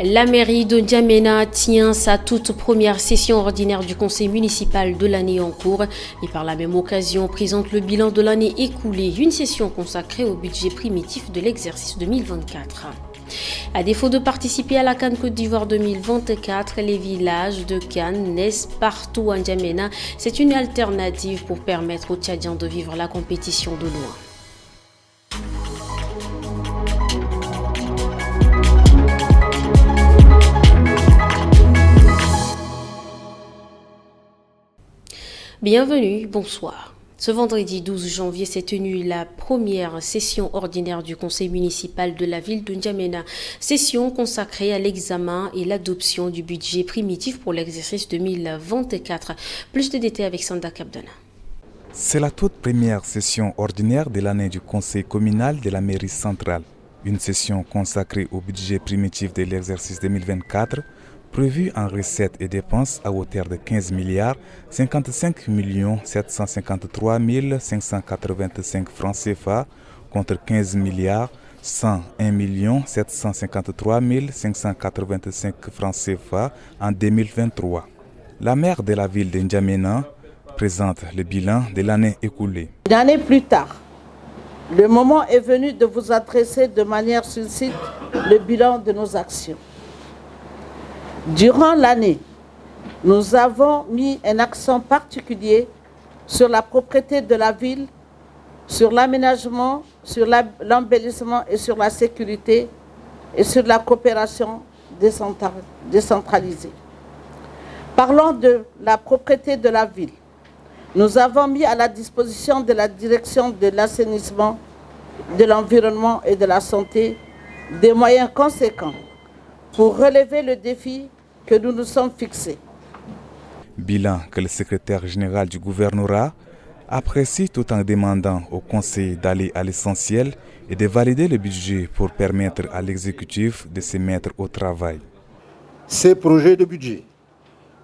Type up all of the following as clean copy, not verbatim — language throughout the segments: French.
La mairie de N'Djamena tient sa toute première session ordinaire du conseil municipal de l'année en cours et par la même occasion présente le bilan de l'année écoulée, une session consacrée au budget primitif de l'exercice 2024. À défaut de participer à la CAN Côte d'Ivoire 2024, les villages de Cannes naissent partout en N'Djamena. C'est une alternative pour permettre aux Tchadiens de vivre la compétition de loin. Bienvenue, bonsoir. Ce vendredi 12 janvier s'est tenue la première session ordinaire du conseil municipal de la ville de N'Djamena. Session consacrée à l'examen et l'adoption du budget primitif pour l'exercice 2024. Plus de détails avec Sanda Kabdana. C'est la toute première session ordinaire de l'année du conseil communal de la mairie centrale. Une session consacrée au budget primitif de l'exercice 2024, prévu en recettes et dépenses à hauteur de 15 milliards 55 753 585 francs CFA contre 15 milliards 101 753 585 francs CFA en 2023. La maire de la ville de N'Djamena présente le bilan de l'année écoulée. Une année plus tard, le moment est venu de vous adresser de manière succincte le bilan de nos actions. Durant l'année, nous avons mis un accent particulier sur la propreté de la ville, sur l'aménagement, sur l'embellissement et sur la sécurité et sur la coopération décentralisée. Parlons de la propreté de la ville. Nous avons mis à la disposition de la direction de l'assainissement, de l'environnement et de la santé des moyens conséquents pour relever le défi que nous nous sommes fixés. Bilan que le secrétaire général du gouvernorat apprécie tout en demandant au conseil d'aller à l'essentiel et de valider le budget pour permettre à l'exécutif de se mettre au travail. Ces projets de budget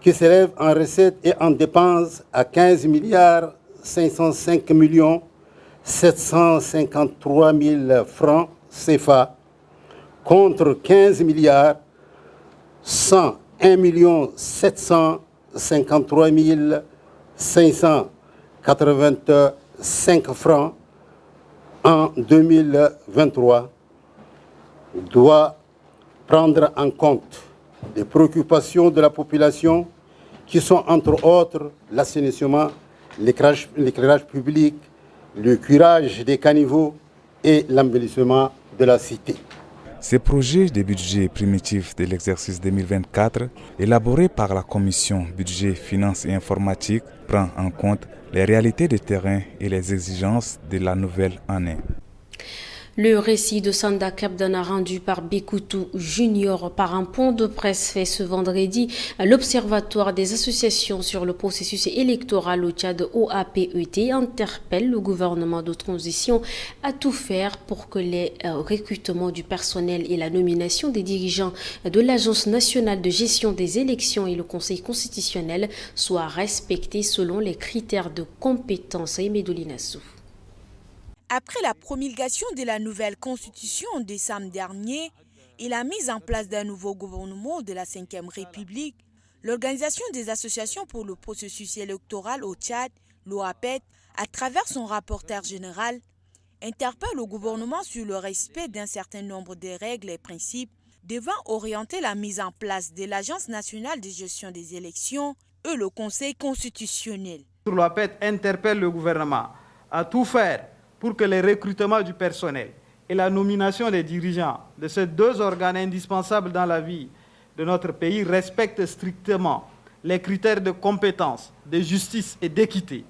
qui s'élèvent en recettes et en dépenses à 15 milliards 505 753 000 francs CFA contre 15 milliards 101 753 585 francs en 2023 doit prendre en compte les préoccupations de la population qui sont entre autres l'assainissement, l'éclairage public, le curage des caniveaux et l'embellissement de la cité. Ce projet de budget primitif de l'exercice 2024, élaboré par la commission budget, finances et informatique, prend en compte les réalités de terrain et les exigences de la nouvelle année. Le récit de Sanda Kabdana rendu par Bekoutou Junior par un point de presse fait ce vendredi à l'Observatoire des associations sur le processus électoral au Tchad OAPET interpelle le gouvernement de transition à tout faire pour que les recrutements du personnel et la nomination des dirigeants de l'Agence nationale de gestion des élections et le Conseil constitutionnel soient respectés selon les critères de compétence. Medolinassou. Après la promulgation de la nouvelle constitution en décembre dernier et la mise en place d'un nouveau gouvernement de la Ve République, l'Organisation des associations pour le processus électoral au Tchad, l'OAPET, à travers son rapporteur général, interpelle le gouvernement sur le respect d'un certain nombre de règles et principes devant orienter la mise en place de l'Agence nationale de gestion des élections et le Conseil constitutionnel. L'OAPET interpelle le gouvernement à tout faire pour que les recrutements du personnel et la nomination des dirigeants de ces deux organes indispensables dans la vie de notre pays respectent strictement les critères de compétence, de justice et d'équité,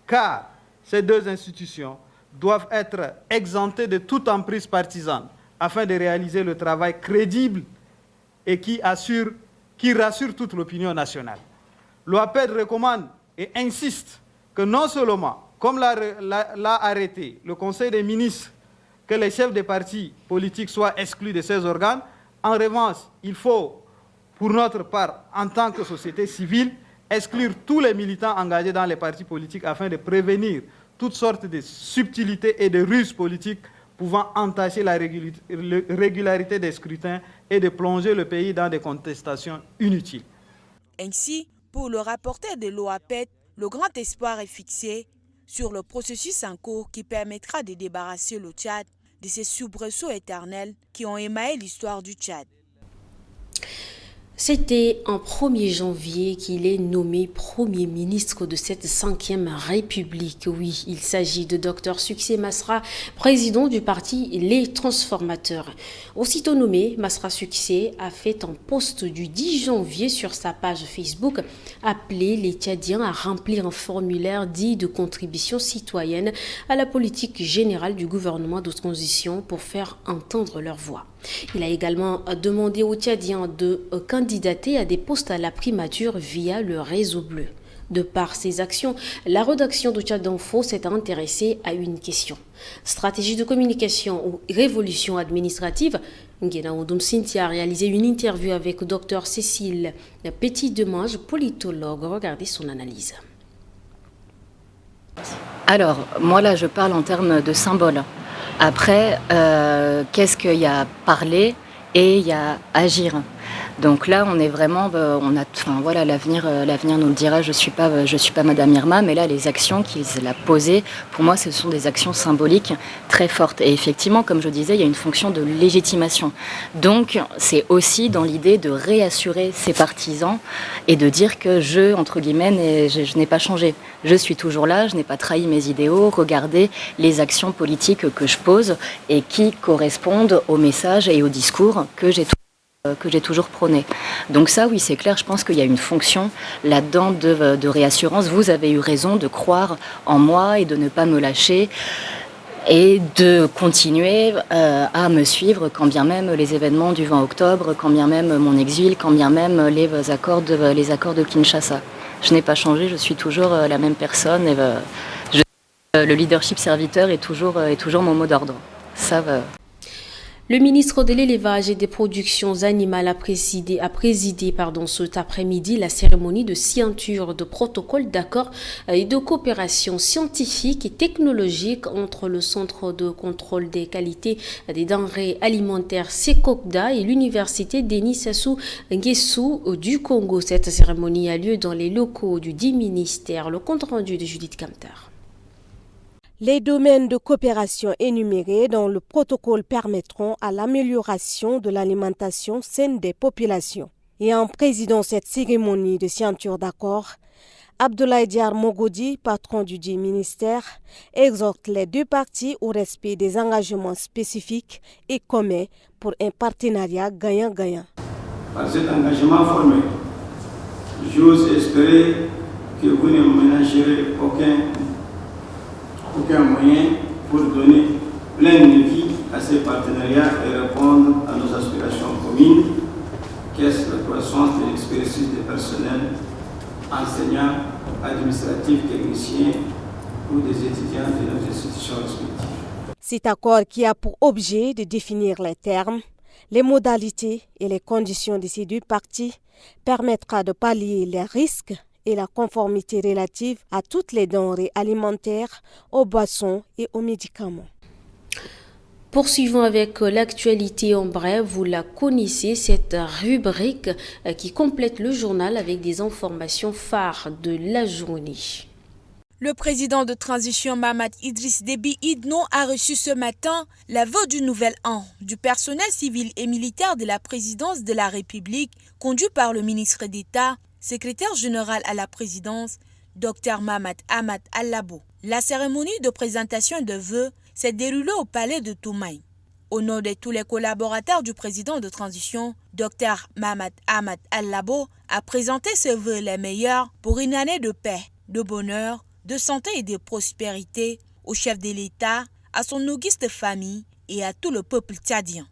car ces deux institutions doivent être exemptées de toute emprise partisane afin de réaliser le travail crédible et qui rassure toute l'opinion nationale. L'OAPED recommande et insiste que non seulement, comme l'a arrêté le Conseil des ministres, que les chefs des partis politiques soient exclus de ces organes. En revanche, il faut, pour notre part, en tant que société civile, exclure tous les militants engagés dans les partis politiques afin de prévenir toutes sortes de subtilités et de ruses politiques pouvant entacher la régularité des scrutins et de plonger le pays dans des contestations inutiles. Ainsi, pour le rapporteur de l'OAPET, le grand espoir est fixé sur le processus en cours qui permettra de débarrasser le Tchad de ces soubresauts éternels qui ont émaillé l'histoire du Tchad. C'était en 1er janvier qu'il est nommé Premier ministre de cette 5e République. Oui, il s'agit de Dr Succé Masra, président du parti Les Transformateurs. Aussitôt nommé, Masra Succé a fait un post du 10 janvier sur sa page Facebook appelé les Tchadiens à remplir un formulaire dit de contribution citoyenne à la politique générale du gouvernement de transition pour faire entendre leur voix. Il a également demandé aux Tchadiens de candidater à des postes à la primature via le réseau bleu. De par ses actions, la rédaction de Tchad Info s'est intéressée à une question. Stratégie de communication ou révolution administrative? Nguena Oudoum Cynthia a réalisé une interview avec Dr Cécile Petit-Demange, politologue. Regardez son analyse. Alors, moi là, je parle en termes de symboles. Après, qu'est-ce qu'il y a à parler et il y a à agir. Donc là, on est vraiment, l'avenir nous le dira. Je suis pas Madame Irma, mais là, les actions qu'il a posées, pour moi, ce sont des actions symboliques très fortes. Et effectivement, comme je disais, il y a une fonction de légitimation. Donc, c'est aussi dans l'idée de réassurer ses partisans et de dire que entre guillemets, je n'ai pas changé. Je suis toujours là, je n'ai pas trahi mes idéaux. Regardez les actions politiques que je pose et qui correspondent au message et au discours que j'ai toujours prôné. Donc ça, oui, c'est clair, je pense qu'il y a une fonction là-dedans de réassurance. Vous avez eu raison de croire en moi et de ne pas me lâcher et de continuer à me suivre quand bien même les événements du 20 octobre, quand bien même mon exil, quand bien même les accords de Kinshasa. Je n'ai pas changé, je suis toujours la même personne et le leadership serviteur est toujours mon mot d'ordre. Ça va. Le ministre de l'Élevage et des Productions Animales a présidé cet après-midi la cérémonie de signature de protocole d'accord et de coopération scientifique et technologique entre le Centre de contrôle des qualités des denrées alimentaires Sekokda et l'Université Denis Sassou Nguesso du Congo. Cette cérémonie a lieu dans les locaux du dit ministère. Le compte rendu de Judith Kamtar. Les domaines de coopération énumérés dans le protocole permettront à l'amélioration de l'alimentation saine des populations. Et en présidant cette cérémonie de signature d'accord, Abdoulaye Diar Mogodi, patron du dit ministère, exhorte les deux parties au respect des engagements spécifiques et communs pour un partenariat gagnant-gagnant. Par cet engagement formel, j'ose espérer que vous ne ménagerez aucun moyen pour donner plein de vie à ces partenariats et répondre à nos aspirations communes, qu'est-ce la croissance de l'expertise des personnels, enseignants, administratifs, techniciens ou des étudiants de nos institutions respectives. Cet accord qui a pour objet de définir les termes, les modalités et les conditions de ces deux parties permettra de pallier les risques et la conformité relative à toutes les denrées alimentaires, aux boissons et aux médicaments. Poursuivons avec l'actualité en bref. Vous la connaissez, cette rubrique qui complète le journal avec des informations phares de la journée. Le président de transition Mahamat Idriss Déby Itno a reçu ce matin la vœu du nouvel an du personnel civil et militaire de la présidence de la République, conduit par le ministre d'État, secrétaire général à la présidence, Dr Mahamat Ahmad Allabo. La cérémonie de présentation de vœux s'est déroulée au palais de Toumaï. Au nom de tous les collaborateurs du président de transition, Dr Mahamat Ahmad Allabo a présenté ses vœux les meilleurs pour une année de paix, de bonheur, de santé et de prospérité au chef de l'État, à son auguste famille et à tout le peuple tchadien.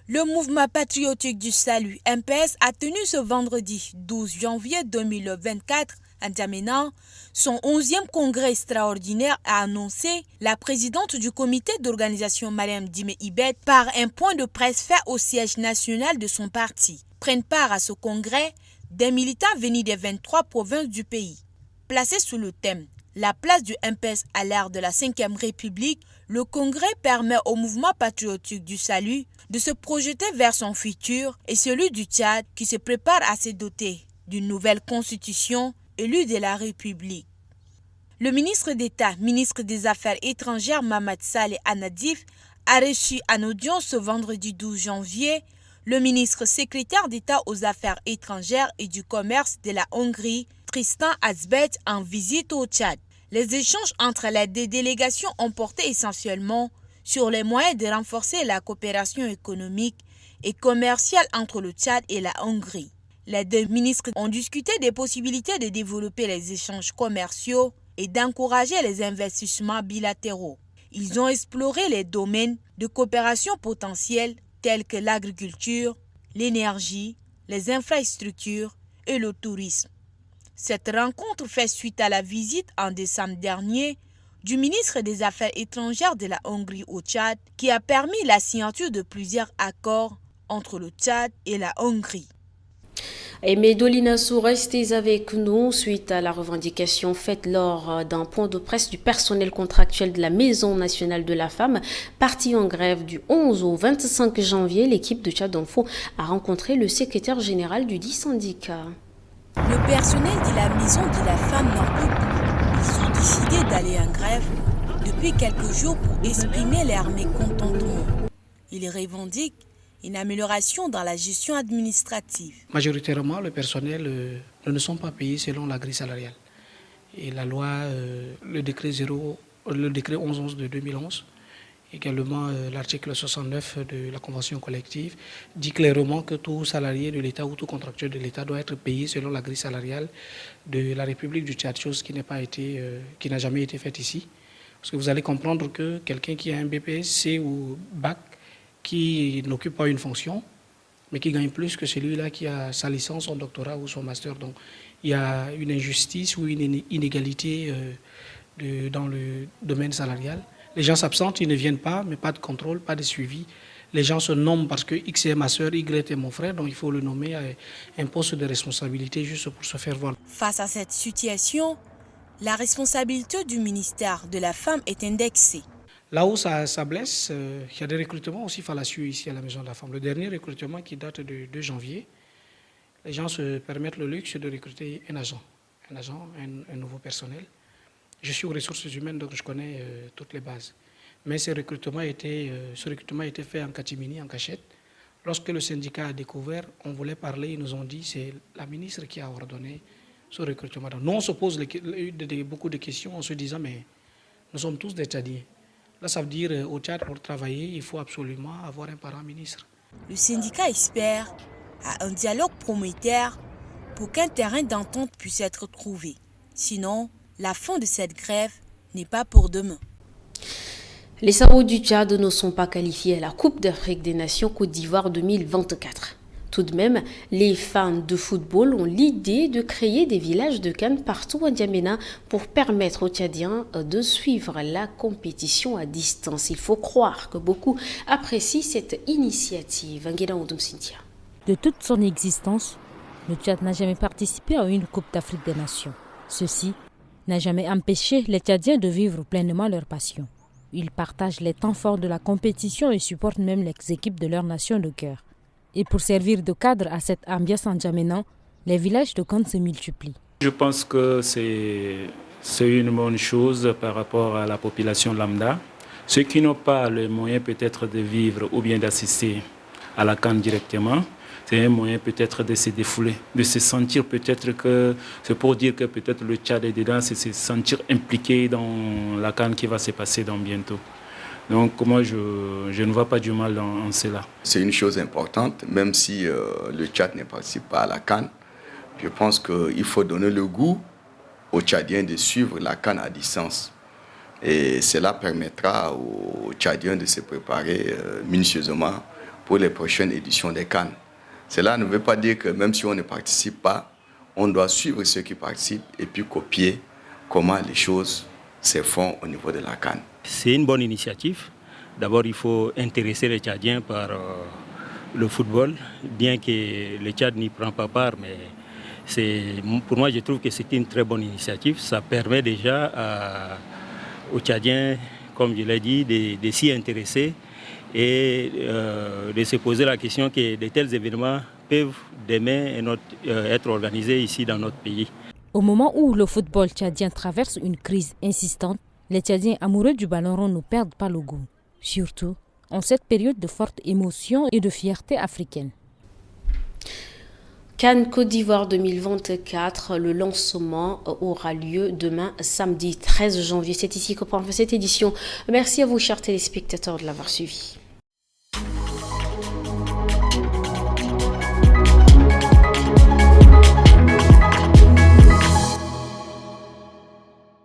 Le mouvement patriotique du salut MPS a tenu ce vendredi 12 janvier 2024 à N'Djamena son 11e congrès extraordinaire, a annoncé la présidente du comité d'organisation Mariam Dime Ibet par un point de presse fait au siège national de son parti. Prennent part à ce congrès des militants venus des 23 provinces du pays. Placé sous le thème « La place du MPS à l'ère de la 5e République », le congrès permet au mouvement patriotique du salut de se projeter vers son futur et celui du Tchad qui se prépare à se doter d'une nouvelle constitution élue de la République. Le ministre d'État, ministre des Affaires étrangères Mamad Saleh Anadif a reçu en audience ce vendredi 12 janvier le ministre secrétaire d'État aux Affaires étrangères et du Commerce de la Hongrie, Tristan Azbet, en visite au Tchad. Les échanges entre les deux délégations ont porté essentiellement sur les moyens de renforcer la coopération économique et commerciale entre le Tchad et la Hongrie. Les deux ministres ont discuté des possibilités de développer les échanges commerciaux et d'encourager les investissements bilatéraux. Ils ont exploré les domaines de coopération potentiels tels que l'agriculture, l'énergie, les infrastructures et le tourisme. Cette rencontre fait suite à la visite en décembre dernier du ministre des Affaires étrangères de la Hongrie au Tchad qui a permis la signature de plusieurs accords entre le Tchad et la Hongrie. Et Medolina Sou, restez avec nous suite à la revendication faite lors d'un point de presse du personnel contractuel de la Maison nationale de la femme. Partie en grève du 11 au 25 janvier, l'équipe de Tchad Info a rencontré le secrétaire général du dit syndicat. Le personnel de la Maison de la femme n'en peut plus. Ils ont décidé d'aller en grève depuis quelques jours pour exprimer leur mécontentement. Ils revendiquent une amélioration dans la gestion administrative. Majoritairement, le personnel ne sont pas payés selon la grille salariale. Et la loi, le décret 1111 de 2011, également l'article 69 de la convention collective, dit clairement que tout salarié de l'État ou tout contractuel de l'État doit être payé selon la grille salariale de la République du Tchad, chose qui n'a jamais été faite ici. Parce que vous allez comprendre que quelqu'un qui a un BPS, C ou Bac, qui n'occupe pas une fonction, mais qui gagne plus que celui-là qui a sa licence, son doctorat ou son master. Donc il y a une injustice ou une inégalité dans le domaine salarial. Les gens s'absentent, ils ne viennent pas, mais pas de contrôle, pas de suivi. Les gens se nomment parce que X est ma soeur, Y est mon frère, donc il faut le nommer à un poste de responsabilité juste pour se faire voir. Face à cette situation, la responsabilité du ministère de la Femme est indexée. Là où ça blesse, il y a des recrutements aussi fallacieux ici à la Maison de la Femme. Le dernier recrutement qui date de 2 janvier, les gens se permettent le luxe de recruter un agent, un nouveau personnel. Je suis aux ressources humaines, donc je connais toutes les bases. Mais ce recrutement a été fait en catimini, en cachette. Lorsque le syndicat a découvert, on voulait parler, ils nous ont dit c'est la ministre qui a ordonné ce recrutement. Donc, nous, on se pose beaucoup de questions en se disant mais nous sommes tous des Tchadiens. Là, ça veut dire au Tchad, pour travailler, il faut absolument avoir un parent ministre. Le syndicat espère à un dialogue prometteur pour qu'un terrain d'entente puisse être trouvé. Sinon, la fin de cette grève n'est pas pour demain. Les Sarauds du Tchad ne sont pas qualifiés à la Coupe d'Afrique des Nations Côte d'Ivoire 2024. Tout de même, les fans de football ont l'idée de créer des villages de CAN partout en N'Djamena pour permettre aux Tchadiens de suivre la compétition à distance. Il faut croire que beaucoup apprécient cette initiative. De toute son existence, le Tchad n'a jamais participé à une Coupe d'Afrique des Nations. Ceci n'a jamais empêché les Tchadiens de vivre pleinement leur passion. Ils partagent les temps forts de la compétition et supportent même les équipes de leur nation de cœur. Et pour servir de cadre à cette ambiance en N'Djamena, les villages de CAN se multiplient. Je pense que c'est une bonne chose par rapport à la population lambda. Ceux qui n'ont pas le moyen peut-être de vivre ou bien d'assister à la CAN directement, c'est un moyen peut-être de se défouler, de se sentir peut-être que, c'est pour dire que peut-être le Tchad est dedans, c'est se sentir impliqué dans la CAN qui va se passer dans bientôt. Donc moi, je ne vois pas du mal en cela. C'est une chose importante, même si le Tchad ne participe pas à la CAN. Je pense qu'il faut donner le goût aux Tchadiens de suivre la CAN à distance. Et cela permettra aux Tchadiens de se préparer minutieusement pour les prochaines éditions des CAN. Cela ne veut pas dire que même si on ne participe pas, on doit suivre ceux qui participent et puis copier comment les choses se font au niveau de la CAN. C'est une bonne initiative. D'abord, il faut intéresser les Tchadiens par le football, bien que le Tchad n'y prend pas part, mais Pour moi, je trouve que c'est une très bonne initiative. Ça permet déjà aux Tchadiens, comme je l'ai dit, de s'y intéresser et de se poser la question que de tels événements peuvent demain être organisés ici dans notre pays. Au moment où le football tchadien traverse une crise insistante, les Tchadiens amoureux du ballon rond ne perdent pas le goût, surtout en cette période de forte émotion et de fierté africaine. CAN Côte d'Ivoire 2024, le lancement aura lieu demain, samedi 13 janvier. C'est ici que prend fin cette édition. Merci à vous, chers téléspectateurs, de l'avoir suivi.